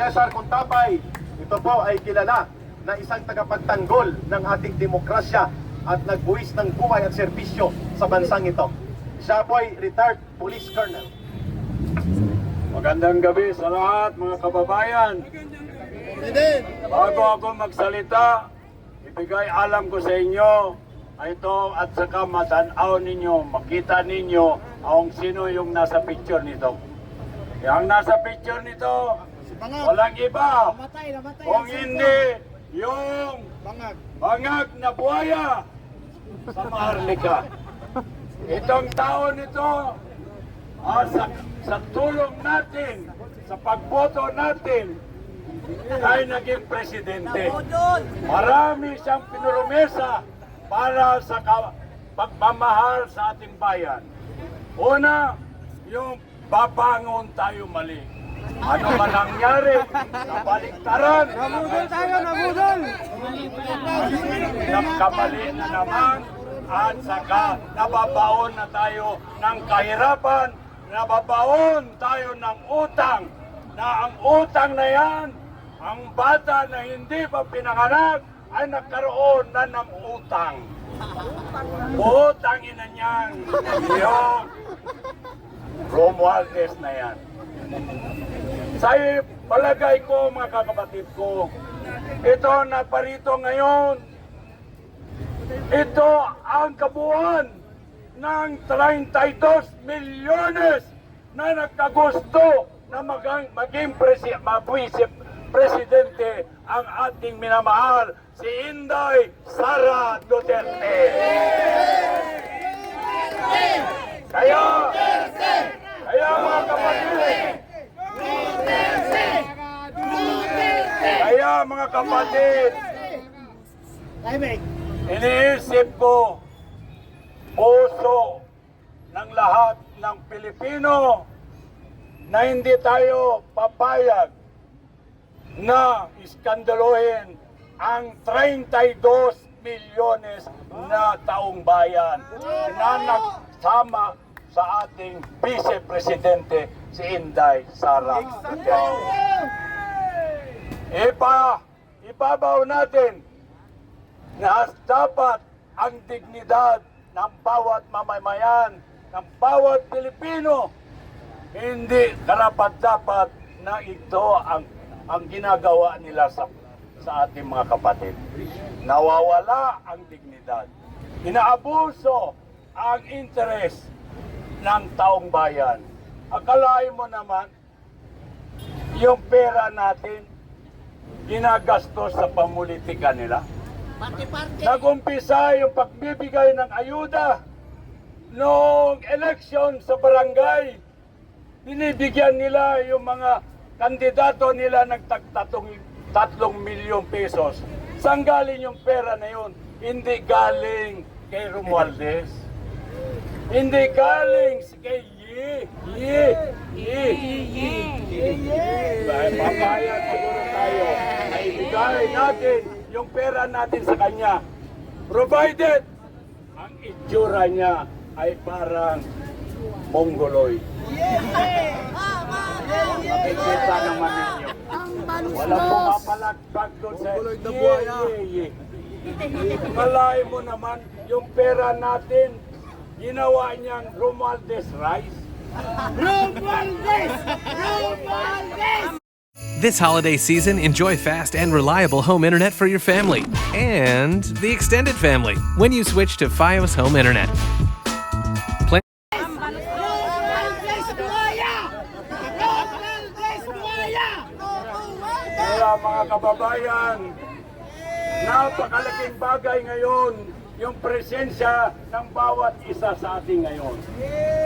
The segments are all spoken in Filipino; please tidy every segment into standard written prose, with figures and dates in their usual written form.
Cesar Contapay, ito po ay kilala na isang tagapagtanggol ng ating demokrasya at nagbuwis ng buhay at serbisyo sa bansang ito. Siya po ay retired police colonel. Magandang gabi sa lahat mga kababayan. Bago ako magsalita, ibigay alam ko sa inyo ito at saka matanaw ninyo, makita ninyo kung sino yung nasa picture nito. Yang nasa picture nito, walang iba kung hindi yung bangag na buhaya sa Maharlika. Itong taon nito, sa tulong natin, sa pagboto natin, ay naging presidente. Marami siyang pinurumesa para sa pagmamahal sa ating bayan. Una, yung babangon tayo mali. Ano man nangyari, kabaliktaran. Nabudol tayo, nabudol! Nagkamali na naman at saka nababaon na tayo ng kahirapan, nababaon tayo ng utang, na ang utang na yan, ang bata na hindi pa pinanganak ay nagkaroon na ng utang. Utangin na niyan yung Romualdez na yan. Sa palagay ko mga kakapatid ko, ito na parito ngayon, ito ang kabuuan ng 32 milyones na nagkagusto na maging presidente ang ating minamahal, si Inday Sara Duterte. Kaya mga kapatid, iniisip ko, puso ng lahat ng Pilipino na hindi tayo papayag na iskandaluhin ang 32 milyones na taong bayan na nagsama sa ating vice-presidente si Inday Sara Duterte. Ibabaw natin na dapat ang dignidad ng bawat mamamayan, ng bawat Pilipino, hindi karapat-dapat na ito ang ginagawa nila sa ating mga kapatid. Nawawala ang dignidad. Inaabuso ang interes ng taong bayan. Akalain mo naman, yung pera natin, ginagastos sa pamulitika nila. Nag-umpisa yung pagbibigay ng ayuda noong eleksyon sa barangay. Binibigyan nila yung mga kandidato nila ng 3 milyong pesos. Saan galing yung pera na yun? Hindi galing kay Romualdez. Hindi galing kay Papayag siguro tayo na ibigay natin yung pera natin sa kanya, provided ang itsura niya ay parang mongoloid. Makikita naman ninyo. Walang pumapalagpag doon sa Malay mo naman yung pera natin, ginawa niyang Romualdez rice. Romualdez! Romualdez! This holiday season, enjoy fast and reliable home internet for your family and the extended family when you switch to Fios Home Internet. Kaya mga kababayan, napakalaking bagay ngayon yung presensya ng bawat isa sa atin ngayon.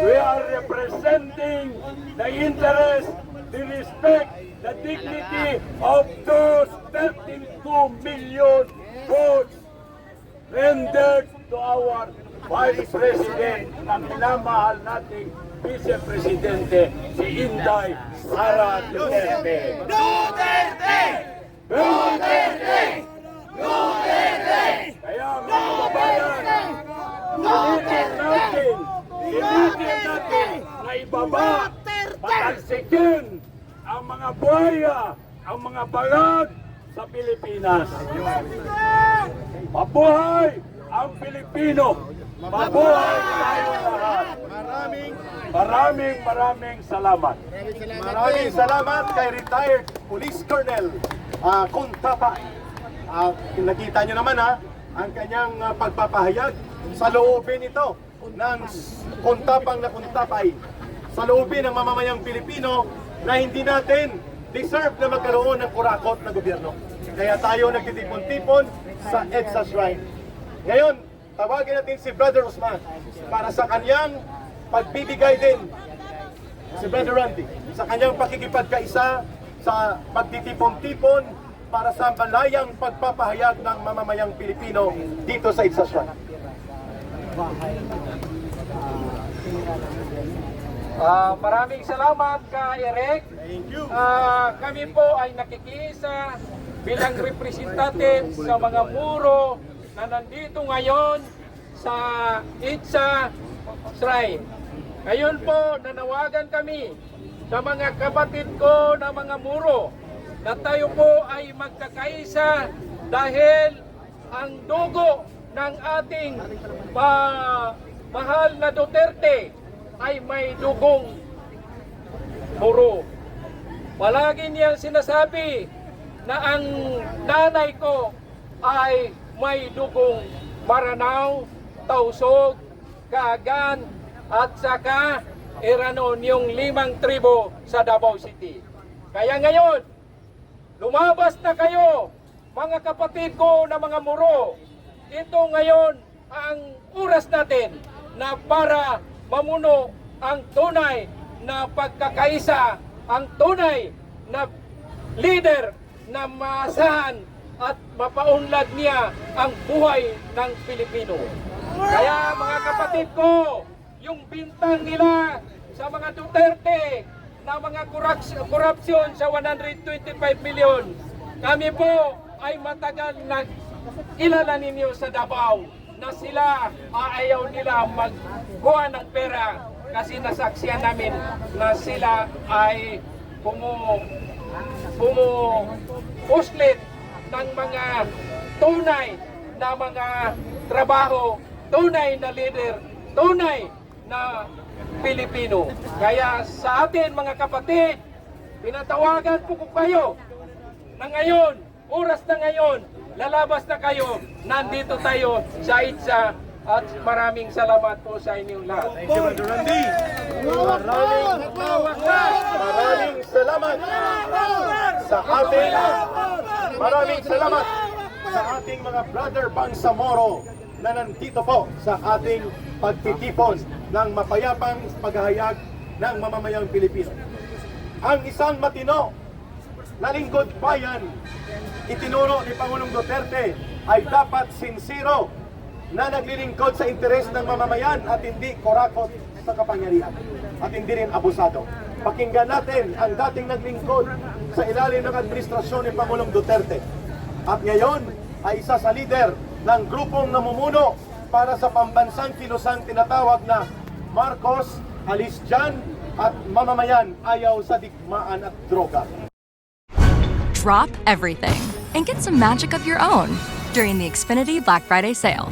We are representing the interest, the respect, the dignity of those 32 million votes rendered to our Vice President na minamahal nating Vice Presidente si Inday Sara Duterte. Duterte! Duterte! Duterte! Kaya mga kababayan, pilitin natin na ibaba, patalsikin ang mga buhaya ang mga balag sa Pilipinas. Mabuhay ang Pilipino! Mabuhay tayo lahat! Maraming salamat. Maraming salamat kay retired Police Colonel Kuntapay. Nakita nyo naman ang kanyang pagpapahayag sa loobin ito ng Kuntapang na Kuntapay. Sa loobin ng mamamayang Pilipino na hindi natin deserve na magkaroon ng kurakot na gobyerno. Kaya tayo nagtitipon-tipon sa EDSA Shrine. Ngayon, tawagin natin si Brother Usman para sa kanyang pagbibigay din, si Brother Randy, sa kanyang pakikipagkaisa sa pagtitipon-tipon para sa malayang pagpapahayag ng mamamayang Pilipino dito sa EDSA Shrine. Maraming salamat ka Eric. Thank you. Kami po ay nakikiisa bilang representative sa mga muro na nandito ngayon sa EDSA Shrine. Ngayon po nanawagan kami sa mga kapatid ko na mga muro na tayo po ay magkakaisa dahil ang dugo ng ating mahal na Duterte ay may dugong muro. Palagi niyang sinasabi na ang nanay ko ay may dugong Maranao, Tausog, Kaagan at saka Iranon, yung 5 tribo sa Davao City. Kaya ngayon, lumabas na kayo mga kapatid ko na mga muro. Ito ngayon ang oras natin na para mamuno ang tunay na pagkakaisa, ang tunay na leader na maasahan at mapaunlad niya ang buhay ng Pilipino. Kaya mga kapatid ko, yung bintang nila sa mga Duterte na mga korupsyon sa 125 million, kami po ay matagal na kilala ninyo sa Davao na sila ayaw nila magkuha ng pera kasi nasaksiyan namin na sila ay puslit ng mga tunay na mga trabaho, tunay na leader, tunay na Pilipino. Kaya sa atin mga kapatid, pinatawagan po ko kayo na ngayon, oras na ngayon, lalabas na kayo, nandito tayo sa EDSA at maraming salamat po sa inyong lahat. Thank you, Brother Randy. Maraming salamat sa ating mga brother Bangsamoro na nandito po sa ating pagtitipon ng mapayapang paghahayag ng mamamayang Pilipino. Ang isang matino na lingkod bayan, itinuro ni Pangulong Duterte ay dapat sincero na naglilingkod sa interes ng mamamayan at hindi korakot sa kapangyarihan at hindi rin abusado. Pakinggan natin ang dating naglingkod sa ilalim ng administrasyon ni Pangulong Duterte at ngayon ay isa sa lider ng grupong namumuno para sa pambansang kilusang tinatawag na Marcos, Alis Dyan at mamamayan ayaw sa digmaan at droga. Drop everything and get some magic of your own during the Xfinity Black Friday sale.